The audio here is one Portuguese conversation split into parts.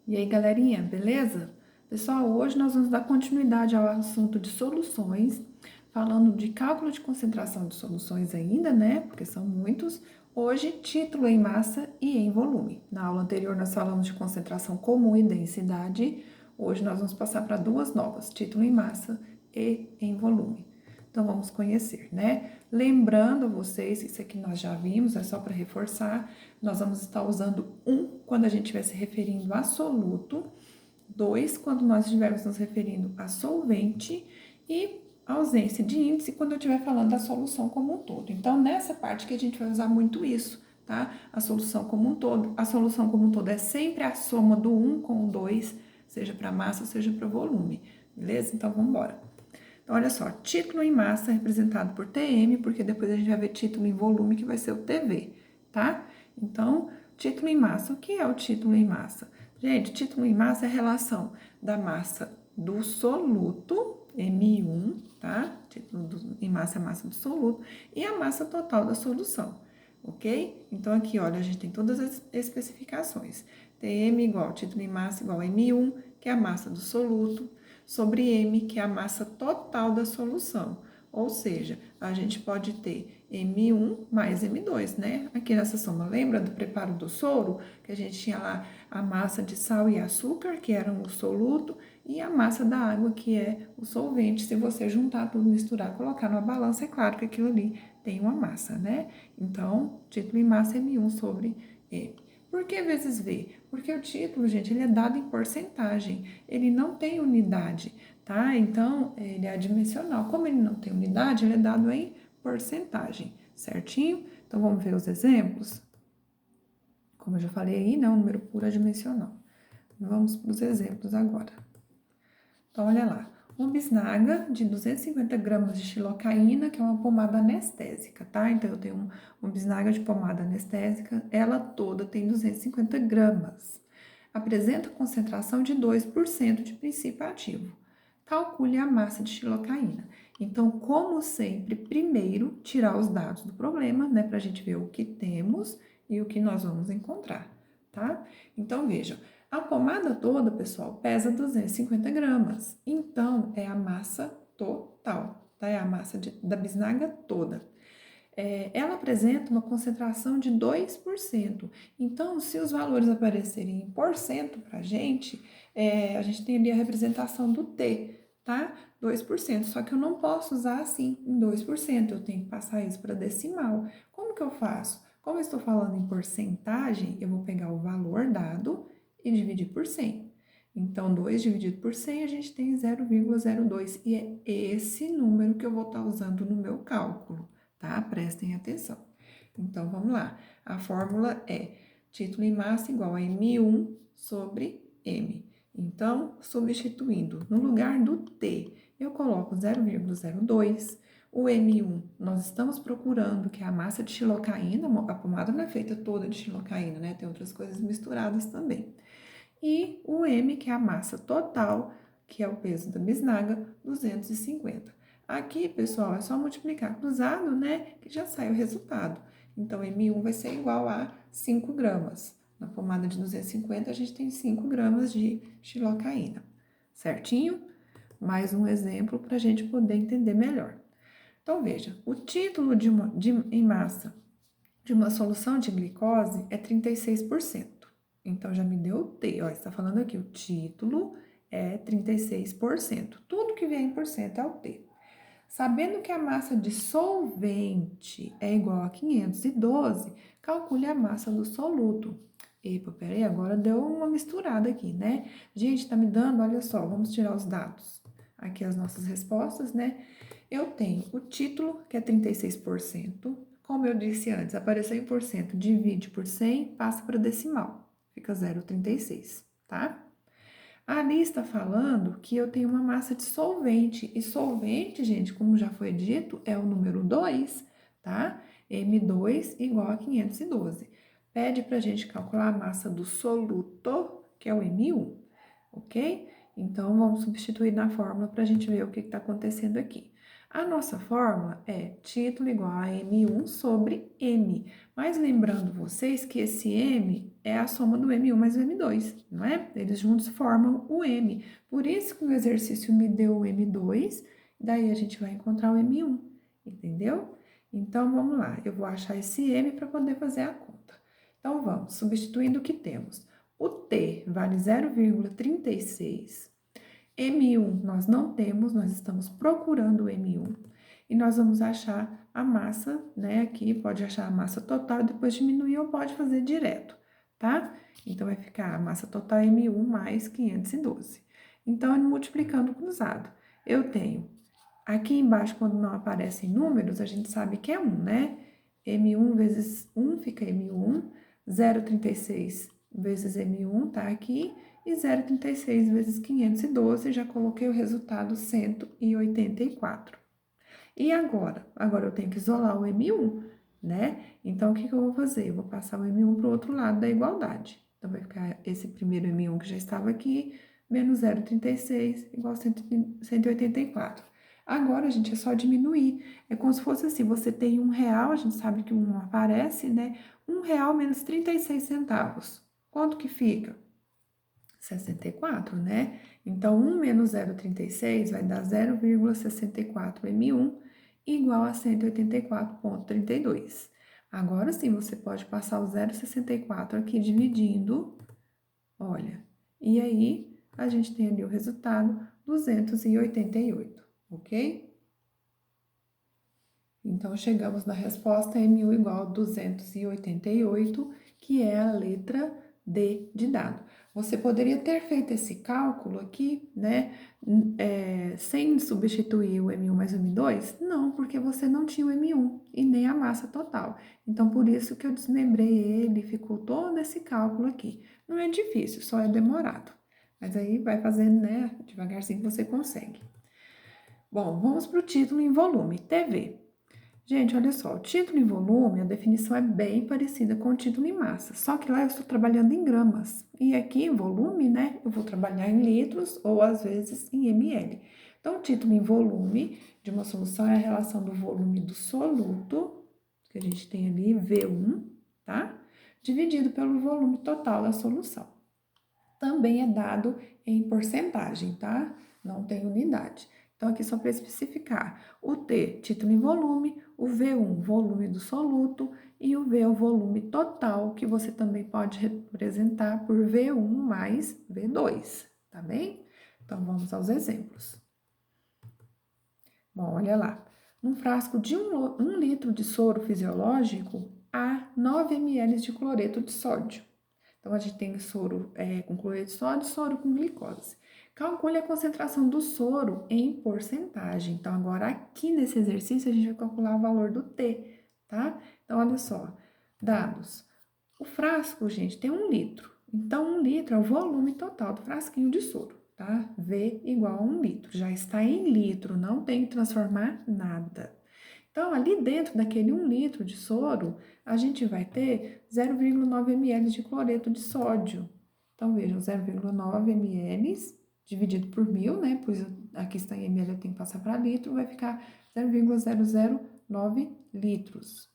E aí, galerinha, beleza? Pessoal, hoje nós vamos dar continuidade ao assunto de soluções, falando de cálculo de concentração de soluções ainda, né? Porque são muitos. Hoje, título em massa e em volume. Na aula anterior nós falamos de concentração comum e densidade. Hoje nós vamos passar para duas novas, título em massa e em volume. Então vamos conhecer, né? Lembrando vocês, isso aqui nós já vimos, é só para reforçar, nós vamos estar usando quando a gente estiver se referindo a soluto, 2 quando nós estivermos nos referindo a solvente e ausência de índice quando eu estiver falando da solução como um todo. Então, nessa parte que a gente vai usar muito isso, tá? A solução como um todo. A solução como um todo é sempre a soma do 1 com o 2, seja para massa, seja para volume, beleza? Então, vamos embora. Então, olha só, título em massa representado por TM, porque depois a gente vai ver título em volume, que vai ser o TV, tá? Então, título em massa, o que é o título em massa? Gente, título em massa é a relação da massa do soluto, M1, tá? Em massa é a massa do soluto, e a massa total da solução, ok? Então, aqui, olha, a gente tem todas as especificações. TM igual, título em massa igual a M1, que é a massa do soluto, sobre M, que é a massa total da solução. Ou seja, a gente pode ter M1 mais M2, né? Aqui nessa soma, lembra do preparo do soro? Que a gente tinha lá a massa de sal e açúcar, que eram o soluto, e a massa da água, que é o solvente. Se você juntar tudo, misturar, colocar numa balança, é claro que aquilo ali tem uma massa, né? Então, título em massa M1 sobre M. Por que vezes V? Porque o título, gente, ele é dado em porcentagem, ele não tem unidade, tá? Então, ele é adimensional. Como ele não tem unidade, ele é dado em porcentagem, certinho? Então, vamos ver os exemplos? Como eu já falei aí, né? Um número puro adimensional. Vamos para os exemplos agora. Então, olha lá. Uma bisnaga de 250 gramas de xilocaína, que é uma pomada anestésica, tá? Então, eu tenho uma bisnaga de pomada anestésica, ela toda tem 250 gramas. Apresenta concentração de 2% de princípio ativo. Calcule a massa de xilocaína. Então, como sempre, primeiro tirar os dados do problema, né, para a gente ver o que temos e o que nós vamos encontrar, tá? Então, vejam. A pomada toda, pessoal, pesa 250 gramas. Então, é a massa total, tá? É a massa da bisnaga toda. Ela apresenta uma concentração de 2%. Então, se os valores aparecerem em porcento para a gente tem ali a representação do T, tá? 2%. Só que eu não posso usar assim, em 2%. Eu tenho que passar isso para decimal. Como que eu faço? Como eu estou falando em porcentagem, eu vou pegar o valor dado e dividir por 100. Então, 2 dividido por 100, a gente tem 0,02. E é esse número que eu vou estar usando no meu cálculo, tá? Prestem atenção. Então, vamos lá. A fórmula é título em massa igual a M1 sobre M. Então, substituindo, no lugar do T, eu coloco 0,02. O M1, nós estamos procurando, que é a massa de xilocaína, a pomada não é feita toda de xilocaína, né? Tem outras coisas misturadas também. E o M, que é a massa total, que é o peso da bisnaga, 250. Aqui, pessoal, é só multiplicar cruzado, né, que já sai o resultado. Então, M1 vai ser igual a 5 gramas. Na pomada de 250, a gente tem 5 gramas de xilocaína, certinho? Mais um exemplo para a gente poder entender melhor. Então, veja, o título em massa de uma solução de glicose é 36%. Então, já me deu o T, ó, está falando aqui, o título é 36%. Tudo que vier em porcento é o T. Sabendo que a massa de solvente é igual a 512, calcule a massa do soluto. Epa, peraí, agora deu uma misturada aqui, né? Gente, tá me dando, olha só, vamos tirar os dados. Aqui as nossas respostas, né? Eu tenho o título, que é 36%. Como eu disse antes, apareceu em porcento, divide por 100, passa para decimal. Fica 0,36, tá? Ali está falando que eu tenho uma massa de solvente. E solvente, gente, como já foi dito, é o número 2, tá? M2 igual a 512. Pede para a gente calcular a massa do soluto, que é o M1, ok? Então, vamos substituir na fórmula para a gente ver o que está acontecendo aqui. A nossa fórmula é título igual a M1 sobre M. Mas lembrando vocês que esse M é a soma do M1 mais o M2, não é? Eles juntos formam o M. Por isso que o exercício me deu o M2, daí a gente vai encontrar o M1, entendeu? Então, vamos lá, eu vou achar esse M para poder fazer a conta. Então, vamos, substituindo o que temos. O T vale 0,36. M1 nós não temos, nós estamos procurando o M1. E nós vamos achar a massa, né? Aqui pode achar a massa total, depois diminuir ou pode fazer direto, tá? Então, vai ficar a massa total M1 mais 512. Então, multiplicando cruzado, eu tenho aqui embaixo, quando não aparecem números, a gente sabe que é 1, né? M1 vezes 1 fica M1, 0,36 vezes M1 tá aqui, e 0,36 vezes 512, já coloquei o resultado 184. E agora? Agora eu tenho que isolar o M1, né? Então, o que eu vou fazer? Eu vou passar o M1 para o outro lado da igualdade. Então, vai ficar esse primeiro M1 que já estava aqui, menos 0,36 igual a 184. Agora, gente, é só diminuir. É como se fosse assim, você tem R$1, a gente sabe que o 1 não aparece, né? R$1 menos 36 centavos. Quanto que fica? 64, né? Então, 1 menos 0,36 vai dar 0,64 M1 igual a 184,32. Agora sim, você pode passar o 0,64 aqui dividindo, olha, e aí a gente tem ali o resultado 288, ok? Então, chegamos na resposta M1 igual a 288, que é a letra D de dado. Você poderia ter feito esse cálculo aqui, né, sem substituir o M1 mais o M2? Não, porque você não tinha o M1 e nem a massa total. Então, por isso que eu desmembrei ele, ficou todo esse cálculo aqui. Não é difícil, só é demorado. Mas aí vai fazendo, né, devagarzinho você consegue. Bom, vamos para o título em volume, TV. Gente, olha só, o título em volume, a definição é bem parecida com o título em massa, só que lá eu estou trabalhando em gramas, e aqui em volume, né, eu vou trabalhar em litros ou às vezes em ml. Então, o título em volume de uma solução é a relação do volume do soluto, que a gente tem ali, V1, tá? Dividido pelo volume total da solução. Também é dado em porcentagem, tá? Não tem unidade. Então, aqui só para especificar, o T, título em volume, o V1, volume do soluto, e o V é o volume total, que você também pode representar por V1 mais V2, tá bem? Então, vamos aos exemplos. Bom, olha lá. Num frasco de 1 litro de soro fisiológico, há 9 ml de cloreto de sódio. Então, a gente tem soro com cloreto de sódio e soro com glicose. Calcule a concentração do soro em porcentagem. Então, agora aqui nesse exercício, a gente vai calcular o valor do T, tá? Então, olha só, dados. O frasco, gente, tem 1 litro. Então, 1 litro é o volume total do frasquinho de soro, tá? V igual a 1 litro. Já está em litro, não tem que transformar nada. Então, ali dentro daquele 1 litro de soro, a gente vai ter 0,9 ml de cloreto de sódio. Então, vejam, 0,9 ml dividido por 1.000, né? Pois aqui está em ml, eu tenho que passar para litro, vai ficar 0,009 litros.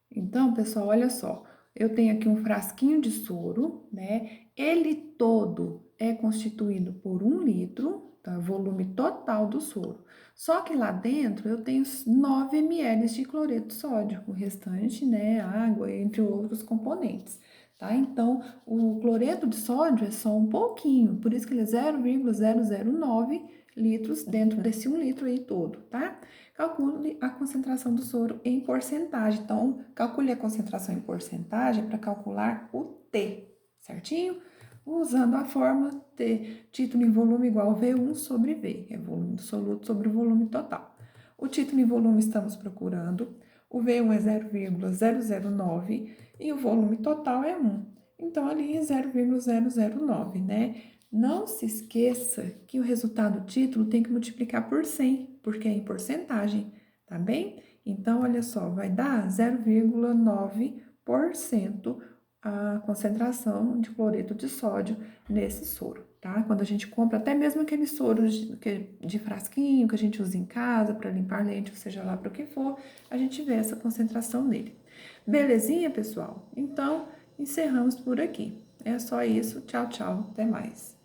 Então, pessoal, olha só, eu tenho aqui um frasquinho de soro, né? Ele todo é constituído por 1 litro, tá? Volume total do soro. Só que lá dentro eu tenho 9 ml de cloreto de sódio, o restante, né, água, entre outros componentes, tá? Então, o cloreto de sódio é só um pouquinho, por isso que ele é 0,009 litros dentro desse 1 litro aí todo, tá? Calcule a concentração do soro em porcentagem. Então, calcule a concentração em porcentagem para calcular o T, certinho? Usando a fórmula T, título em volume igual a V1 sobre V, é volume do soluto sobre o volume total. O título em volume estamos procurando, o V1 é 0,009 e o volume total é 1. Então, ali é 0,009, né? Não se esqueça que o resultado do título tem que multiplicar por 100, porque é em porcentagem, tá bem? Então, olha só, vai dar 0,9% a concentração de cloreto de sódio nesse soro, tá? Quando a gente compra até mesmo aquele soro de frasquinho que a gente usa em casa para limpar lente, ou seja lá para o que for, a gente vê essa concentração nele. Belezinha, pessoal? Então, encerramos por aqui. É só isso. Tchau, tchau. Até mais.